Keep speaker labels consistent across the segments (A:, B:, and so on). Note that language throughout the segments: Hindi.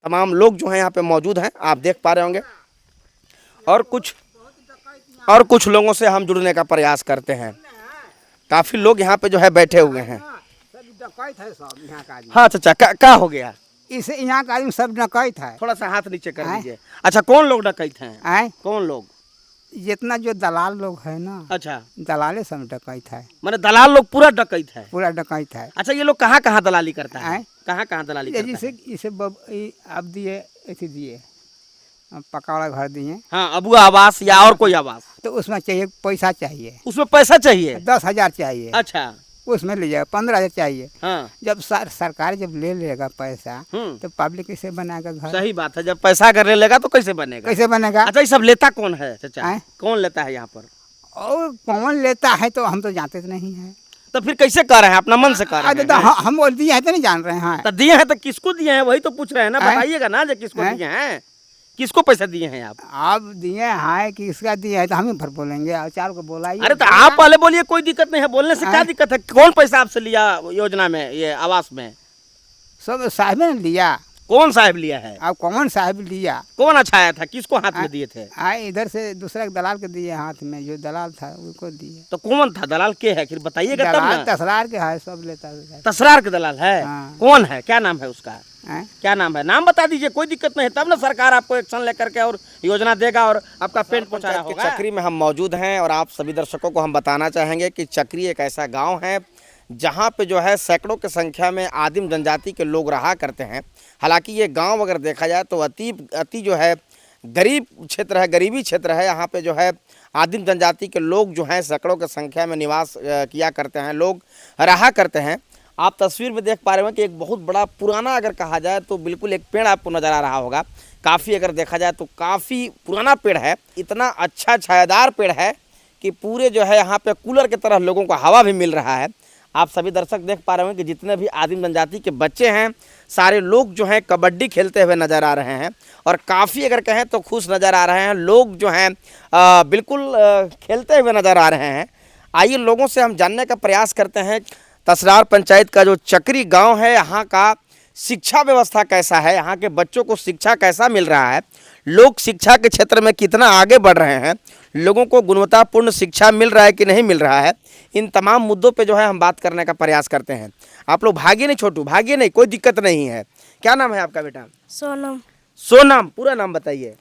A: तमाम लोग जो हैं यहाँ पे मौजूद हैं, आप देख पा रहे होंगे। और कुछ लोगों से हम जुड़ने का प्रयास करते हैं। काफ़ी लोग यहाँ पे जो है बैठे हुए हैं।
B: डकैत है सब यहाँ का आदमी।
A: हाँ चाचा, क्या हो गया?
B: इसे यहाँ का आदमी सब डकैत है।
A: थोड़ा सा हाथ नीचे कर दीजिए। अच्छा, कौन लोग डकैत हैं?
B: आए
A: कौन लोग?
B: जितना जो दलाल लोग है ना,
A: अच्छा,
B: दलाले सब डकैत है,
A: माने दलाल लोग पूरा डकैत है।
B: पूरा डकैत है।
A: अच्छा, ये लोग कहाँ कहाँ दलाली करता है?
B: आए
A: कहाँ दलाली करता
B: जैसे
A: है?
B: इसे अब दिए ऐसे दिए पक्का वाला घर दिए,
A: हाँ, अबुआ आवास या और कोई आवास,
B: तो उसमें चाहिए पैसा चाहिए,
A: उसमें पैसा चाहिए।
B: 10,000 चाहिए,
A: अच्छा,
B: उसमें ले जाएगा 15,000 चाहिए।
A: हाँ,
B: जब सरकार जब ले लेगा पैसा तो पब्लिक कैसे बनाएगा घर?
A: सही बात है। जब पैसा अगर ले लेगा तो कैसे बनेगा?
B: कैसे बनेगा?
A: अच्छा, ये सब लेता कौन है चाचा?
B: आए?
A: कौन लेता है यहाँ पर?
B: और कौन लेता है तो हम तो जानते तो नहीं है।
A: तो फिर कैसे कर रहे हैं? अपना मन से कर रहे
B: तो
A: हैं?
B: हम बोल दिए हैं तो नहीं जान रहे हैं।
A: तो दिए हैं तो किसको दिए हैं, वही तो पूछ रहे हैं ना।
B: आए?
A: बताइएगा ना जो किसको दिए हैं, किसको पैसा दिए हैं आप?
B: आप दिए हैं कि इसका दिया है तो हम ही फिर बोलेंगे और चार को बोला।
A: अरे तो आप पहले बोलिए, कोई दिक्कत नहीं है, बोलने से क्या
B: आए?
A: दिक्कत है? कौन पैसा आपसे लिया योजना में, ये आवास में?
B: सब साहब ने लिया।
A: कौन साहब लिया है?
B: अब कौन साहब लिया?
A: कौन अच्छाया था? किसको हाथ में दिए थे?
B: आए इधर से दूसरा दलाल के दिए हाथ में, जो दलाल था उसको दिए।
A: तो कौन था दलाल? के है फिर बताइएगा तब
B: दलाल
A: ना।
B: तसरार के है, सब लेता है।
A: तसरार के दलाल है?
B: हाँ।
A: कौन है? क्या नाम है उसका?
B: आए?
A: क्या नाम है? नाम बता दीजिए, कोई दिक्कत नहीं है, तब ना सरकार आपको एक्शन लेकर के और योजना देगा और आपका पेंट पहुंचाया होगा। चक्री में हम मौजूद हैं और आप सभी दर्शकों को हम बताना चाहेंगे कि चक्री एक ऐसा गांव है जहां पे जो है सैकड़ों की संख्या में आदिम जनजाति के लोग रहा करते हैं। हालांकि ये गांव अगर देखा जाए तो अति जो है गरीब क्षेत्र है, गरीबी क्षेत्र है। यहाँ पे जो है आदिम जनजाति के लोग जो हैं सैकड़ों की संख्या में निवास किया करते हैं, लोग रहा करते हैं। आप तस्वीर में देख पा रहे हो कि एक बहुत बड़ा पुराना अगर कहा जाए तो बिल्कुल एक पेड़ आपको नज़र आ रहा होगा। काफ़ी अगर देखा जाए तो काफ़ी पुराना पेड़ है। इतना अच्छा छायादार पेड़ है कि पूरे जो है यहाँ पे कूलर की तरह लोगों को हवा भी मिल रहा है। आप सभी दर्शक देख पा रहे हो कि जितने भी आदिम जनजाति के बच्चे हैं सारे लोग जो हैं कबड्डी खेलते हुए नज़र आ रहे हैं और काफ़ी अगर कहें तो खुश नज़र आ रहे हैं। लोग जो हैं बिल्कुल खेलते हुए नज़र आ रहे हैं। आइए लोगों से हम जानने का प्रयास करते हैं तसरार पंचायत का जो चक्री गांव है, यहाँ का शिक्षा व्यवस्था कैसा है, यहाँ के बच्चों को शिक्षा कैसा मिल रहा है, लोग शिक्षा के क्षेत्र में कितना आगे बढ़ रहे हैं, लोगों को गुणवत्तापूर्ण शिक्षा मिल रहा है कि नहीं मिल रहा है। इन तमाम मुद्दों पे जो है हम बात करने का प्रयास करते हैं। आप लोग भागिए नहीं छोटू, भागिए नहीं, कोई दिक्कत नहीं है। क्या नाम है आपका बेटा?
C: सोनम।
A: सोनम, पूरा नाम बताइए।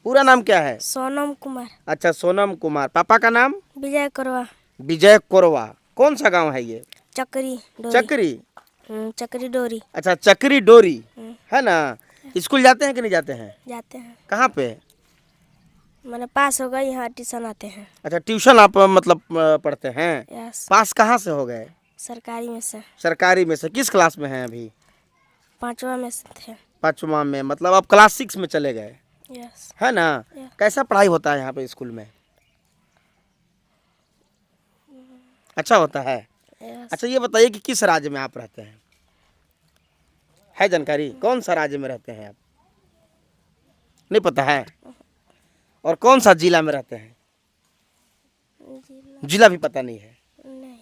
A: पूरा नाम क्या है?
C: सोनम कुमार।
A: अच्छा, सोनम कुमार। पापा का नाम?
C: विजय करवा।
A: विजय कोरवा। कौन सा गांव है ये?
C: चक्री डोरी।
A: चक्री?
C: चक्री डोरी।
A: अच्छा, चक्री डोरी है ना। स्कूल जाते हैं कि नहीं जाते हैं?
C: जाते हैं।
A: कहाँ पे?
C: मैंने पास हो गए, यहाँ ट्यूशन आते हैं।
A: अच्छा, ट्यूशन आप मतलब पढ़ते हैं?
C: यस।
A: पास कहाँ से हो गए?
C: सरकारी में से।
A: सरकारी में से। किस क्लास में हैं अभी?
C: 5वां में से थे।
A: 5वां में, मतलब आप क्लास 6 में चले गए,
C: यस।
A: है ना। कैसा पढ़ाई होता है यहाँ पे स्कूल में? अच्छा होता है।
C: यस।
A: अच्छा, ये बताइए कि किस राज्य में आप रहते हैं? है जानकारी? कौन सा राज्य में रहते हैं आप? नहीं पता है। और कौन सा जिला में रहते हैं? जिला भी पता नहीं है।
C: नहीं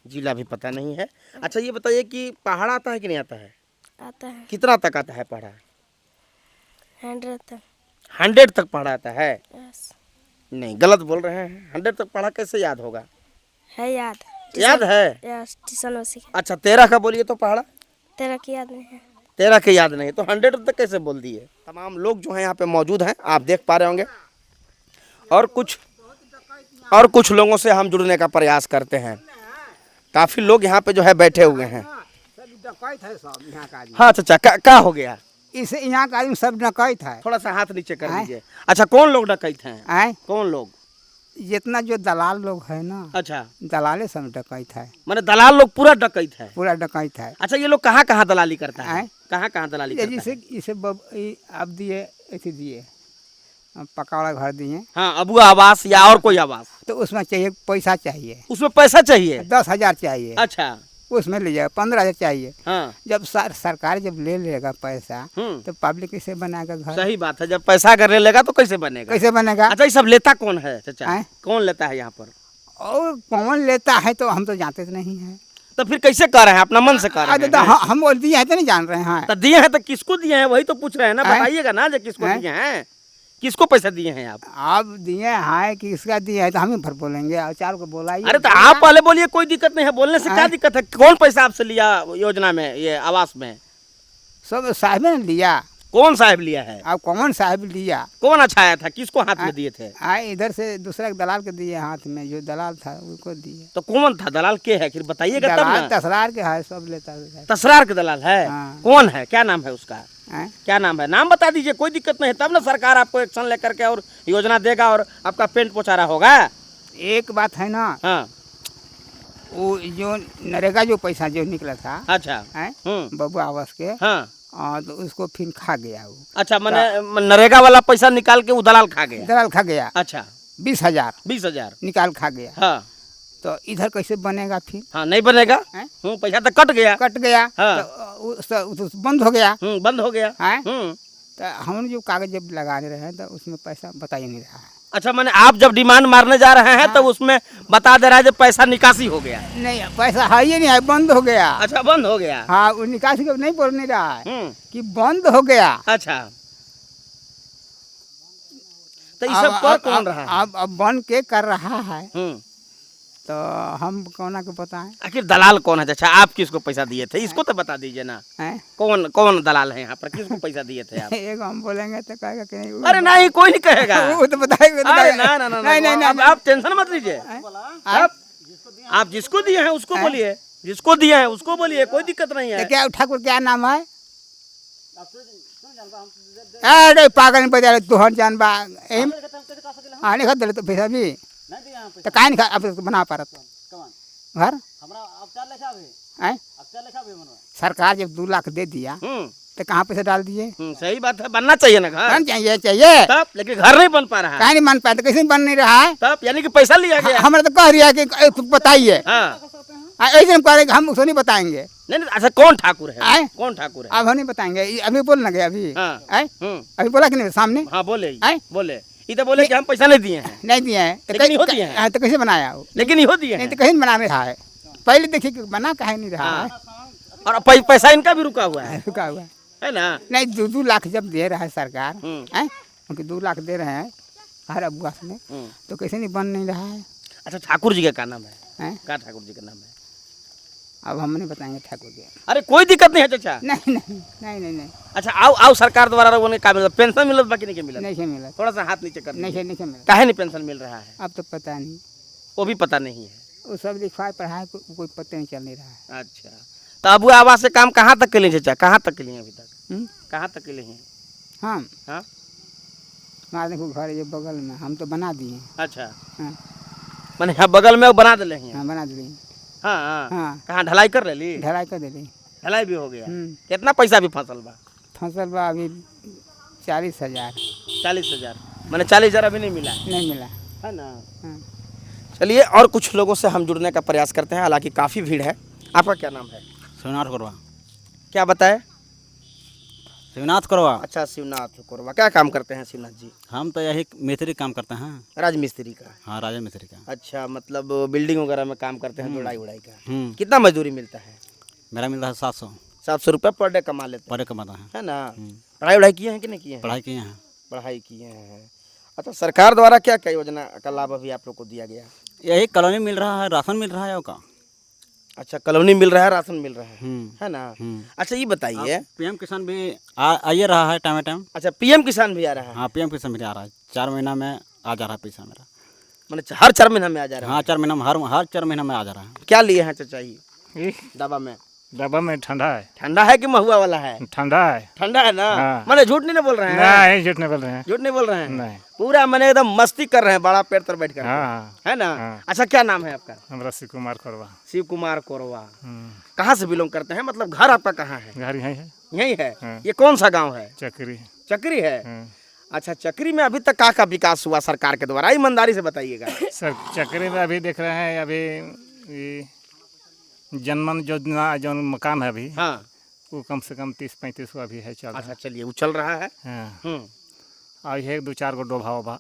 A: जिला भी पता नहीं है। अच्छा, ये बताइए कि पहाड़ आता है कि नहीं आता है?
C: आता है।
A: कितना तक आता है पहाड़?
C: 100 तक।
A: 100 तक पढ़ा आता है?
C: यस।
A: नहीं, गलत बोल रहे हैं। 100 तक पढ़ा कैसे याद होगा?
C: है याद।
A: याद है?
C: यस, ट्यूशन में सीखे।
A: अच्छा, 13 का बोलिए तो पढ़ा।
C: तेरा की याद नहीं है?
A: 13 के याद नहीं तो 100 तक कैसे बोल दिए? तमाम लोग जो हैं यहाँ पे मौजूद हैं, आप देख पा रहे होंगे। और कुछ लोगों से हम जुड़ने का प्रयास करते हैं। काफ़ी लोग यहाँ पे जो है बैठे हुए हैं।
B: डकैत है सब यहाँ का आदमी।
A: हाँ चाचा, क्या हो गया?
B: इसे यहाँ का आदमी सब डकैत है।
A: थोड़ा सा हाथ नीचे कर दीजिए। अच्छा, कौन लोग डकैत हैं?
B: आए
A: कौन लोग?
B: जितना जो दलाल लोग है ना,
A: अच्छा,
B: दलाले सब डकैत है,
A: माने दलाल लोग पूरा डकैत है।
B: पूरा डकैत है।
A: अच्छा, ये लोग कहाँ कहाँ दलाली करता है?
B: आए?
A: कहाँ दलाली करता
B: जैसे
A: है?
B: इसे अब दिए ऐसे दिए पक्का वाला घर दिए,
A: हाँ, अबुआ आवास या और कोई आवास,
B: तो उसमें चाहिए पैसा चाहिए,
A: उसमें पैसा चाहिए।
B: 10,000 चाहिए,
A: अच्छा,
B: उसमें ले जाएगा 15,000 चाहिए।
A: हाँ,
B: जब सरकार जब ले लेगा पैसा तो पब्लिक कैसे बनाएगा घर?
A: सही बात है। जब पैसा अगर ले लेगा तो कैसे बनेगा?
B: कैसे बनेगा?
A: अच्छा, ये सब लेता कौन है चाचा?
B: आए?
A: कौन लेता है यहाँ पर?
B: और कौन लेता है तो हम तो जानते तो नहीं है।
A: तो फिर कैसे कर रहे हैं, अपना मन से कर रहे
B: तो
A: हैं?
B: हम बोल दिए हैं तो नहीं जान रहे हैं।
A: तो दिए हैं तो किसको दिए हैं, वही तो पूछ रहे हैं ना,
B: हैं?
A: बताइएगा ना जो किसको
B: हैं?
A: दिए हैं, किसको पैसा दिए हैं आप?
B: आप दिए हैं कि इसका दिए है तो हम ही भर बोलेंगे और चार को बोला ही।
A: अरे तो आप पहले बोलिए, कोई दिक्कत नहीं है, बोलने से क्या
B: हैं?
A: दिक्कत है? कौन पैसा आपसे लिया योजना में, ये आवास में?
B: सब साहब ने लिया।
A: कौन साहब लिया है?
B: अब कौन साहब लिया?
A: कौन अच्छाया था, किसको हाथ में दिए थे?
B: आए इधर से दूसरा एक दलाल के दिए हाथ में, जो दलाल था उसको दिए।
A: तो कौन था दलाल, के है फिर बताइएगा तब
B: दलाल
A: ना।
B: तसरार के है, सब लेता है।
A: तसरार के दलाल है?
B: हाँ।
A: कौन है, क्या नाम है उसका?
B: हैं?
A: क्या नाम है, नाम बता दीजिए, कोई दिक्कत नहीं है, तब ना सरकार आपको एक्शन लेकर के और योजना देगा और आपका पेंट पोछारा होगा।
B: एक बात है ना,
A: हाँ
B: वो जो नरेगा जो पैसा जो निकला था,
A: अच्छा।
B: हैं?
A: हम्म।
B: बबुआ आवास के,
A: हाँ
B: तो उसको फिर खा गया वो।
A: अच्छा, मैंने नरेगा वाला पैसा निकाल के वो दलाल खा गया।
B: दलाल खा गया।
A: अच्छा,
B: 20,000
A: 20,000
B: निकाल खा गया।
A: हाँ
B: तो इधर कैसे बनेगा फिर?
A: हाँ, नहीं बनेगा।
B: हैं?
A: पैसा तो कट गया।
B: कट गया।
A: हाँ।
B: तो बंद हो गया।
A: बंद हो गया।
B: हैं? तो हम जो कागज जब लगा रहे हैं तो उसमें पैसा बता ही नहीं रहा है।
A: अच्छा, मैंने आप जब डिमांड मारने जा रहे हैं तब उसमें बता दे रहा है जब पैसा निकासी हो गया।
B: नहीं, पैसा है ही नहीं है, बंद हो गया।
A: अच्छा, बंद हो गया।
B: हाँ, वो निकासी को नहीं बोल नहीं रहा है कि बंद हो गया।
A: अच्छा, तो ये सब कर कौन रहा है?
B: अब बंद के कर रहा है
A: हम्म।
B: तो हम कौन को बताएं?
A: आखिर दलाल कौन है? अच्छा, आप किसको पैसा दिए थे, इसको तो बता दीजिए ना।
B: हैं?
A: कौन कौन दलाल है यहाँ पर, किसको पैसा दिए थे आप?
B: एक हम बोलेंगे तो कहेगा कि नहीं।
A: अरे नहीं, कोई नहीं कहेगा।
B: वो तो बताएगा।
A: अरे ना ना ना, नहीं, आप टेंशन मत लीजिए। आप जिसको दिए हैं उसको बोलिए, जिसको दिए हैं उसको बोलिए, कोई दिक्कत नहीं है।
B: क्या ठाकुर क्या नाम है? अरे पागल बजा रहे तू हर जान बा आने खा दे तो पैसा भी तो काहे नहीं खा अब बना पा रहा घर हैं? सरकार जब 2 लाख दे दिया तो कहाँ पैसे डाल दिए?
A: सही बात है, बनना चाहिए ना घर।
B: बन चाहिए
A: तब लेकिन घर नहीं बन पा रहा है।
B: काहे नहीं बन पाया? तो कैसे बन नहीं रहा है?
A: तब यानी कि पैसा लिया गया।
B: हमारे तो कह रही है कि तुम बताइए।
A: हाँ।
B: ऐसे हम कह रहे हम उसको नहीं बताएंगे।
A: नहीं, अच्छा, कौन ठाकुर है?
B: आए?
A: कौन ठाकुर है?
B: अब हम नहीं बताएंगे। अभी बोलना गया अभी।
A: हाँ।
B: आए? अभी बोला कि नहीं सामने?
A: हाँ, बोले
B: आए?
A: बोले, इधर बोले कि हम पैसा नहीं दिए हैं।
B: नहीं दिए हैं
A: लेकिन इहो दिए हैं।
B: तो कैसे बनाया वो?
A: लेकिन इहो दिए
B: नहीं
A: हैं।
B: तो कहीं बना रहा है। पहले देखिए कि बना काहे नहीं रहा है।
A: और पैसा इनका भी रुका हुआ है
B: रुका हुआ
A: है ना?
B: नहीं, 2 लाख जब दे रहा है सरकार,
A: हम्म।
B: उनके 2 लाख दे रहे हैं हर अबुआ में, तो कैसे नहीं बन नहीं रहा है?
A: अच्छा, ठाकुर जी का क्या नाम है?
B: हैं?
A: क्या ठाकुर जी का नाम है?
B: अब हम नहीं बताएंगे ठाकुर के।
A: अरे कोई दिक्कत नहीं है चाचा।
B: नहीं नहीं नहीं नहीं नहीं
A: अच्छा, आओ सरकार द्वारा उन्हें क्या मिला, पेंशन मिलत बाकी नहीं के मिलत?
B: नहीं मिला।
A: थोड़ा सा हाथ नीचे कर
B: नहीं नहीं मिला।
A: काहे नहीं पेंशन मिल रहा है?
B: अब तो पता नहीं,
A: वो भी पता नहीं है।
B: वो सब लिखवाए पढ़ाए कोई पता नहीं चल नहीं रहा है।
A: अच्छा, तो अबू आवास से काम कहाँ तक के लिए चाचा, कहाँ तक के लिए अभी तक? कहाँ तक के लिए हैं?
B: हम
A: हाँ,
B: हमारे देखो घर ये बगल में हम तो बना दिए।
A: अच्छा,
B: हाँ
A: मैंने यहाँ बगल में बना दिले हैं।
B: हाँ बना दिए।
A: हाँ हाँ,
B: हाँ
A: कहाँ ढलाई कर ले?
B: ढलाई कर दिली।
A: ढलाई भी हो गया। कितना पैसा भी फसल बा?
B: फसल बा अभी 40,000।
A: 40,000, मैंने 40,000 अभी नहीं मिला
B: नहीं मिला
A: है ना?
B: हाँ।
A: चलिए, और कुछ लोगों से हम जुड़ने का प्रयास करते हैं, हालांकि काफ़ी भीड़ है। आपका क्या नाम है?
D: शिवनाथ कोरवा।
A: क्या बताए?
D: शिवनाथ कोरवा।
A: अच्छा, शिवनाथ कोरवा, क्या काम करते हैं शिवनाथ जी?
D: हम तो यही मिस्त्री काम करते हैं।
A: राजमिस्त्री का?
D: हाँ, राजा मिस्त्री का।
A: अच्छा, मतलब बिल्डिंग वगैरह में काम करते हैं, जोड़ाई उड़ाई का। कितना मजदूरी मिलता है?
D: मेरा मिलता है 700
A: 700 रुपये पर डे कमा लेते
D: पर डे कमाता
A: है ना? पढ़ाई उड़ाई किए हैं कि नहीं किए हैं?
D: पढ़ाई किए हैं।
A: पढ़ाई किए हैं। अच्छा, सरकार द्वारा क्या क्या योजना का लाभ अभी आप लोग को दिया गया?
D: यही कॉलोनी मिल रहा है, राशन मिल रहा है का।
A: अच्छा, कॉलोनी मिल रहा है, राशन मिल रहा है ना? अच्छा, ये बताइए,
D: पीएम किसान भी आइए रहा है टाइम टाइम।
A: अच्छा, पीएम किसान भी आ रहा है?
D: हाँ, पीएम किसान भी आ रहा है। 4 महीना में आ जा रहा है पैसा मेरा।
A: मैंने हर 4 महीना में आ जा रहा है?
D: हाँ, 4 महीना में हर 4 महीना में आ जा रहा है।
A: क्या लिए हैं चाचा जी दवा में?
E: डब्बा में ठंडा है।
A: ठंडा है कि महुआ वाला है?
E: ठंडा है।
A: ठंडा है ना?
E: हाँ।
A: मैंने झूठ नहीं ना बोल रहे हैं?
E: नहीं, झूठ नहीं बोल रहे हैं।
A: झूठ नहीं बोल रहे हैं?
E: नहीं।
A: पूरा मैंने एकदम मस्ती कर रहे हैं, बड़ा पेड़ तर बैठ कर,
E: हाँ।
A: है ना?
E: हाँ।
A: अच्छा, क्या नाम है आपका?
E: हमारा शिव कुमार कोरवा।
A: शिव कुमार कोरवा। कहाँ से बिलोंग करते हैं, मतलब घर आपका कहाँ है?
E: घर यही है।
A: यही है?
E: हाँ।
A: ये कौन सा गाँव है?
E: चक्री।
A: चक्री है?
E: हाँ।
A: अच्छा, चक्री में अभी तक का विकास हुआ सरकार के द्वारा, ईमानदारी से बताइएगा।
E: सर, चक्री में अभी देख रहे हैं, अभी ये जनमन योजना जो मकान है अभी,
A: हाँ,
E: वो कम से कम 30-35 अभी है चल रहा है।
A: अच्छा, चलिए, वो चल रहा है।
E: हाँ। और ये 2-4 गो डोभा वोभा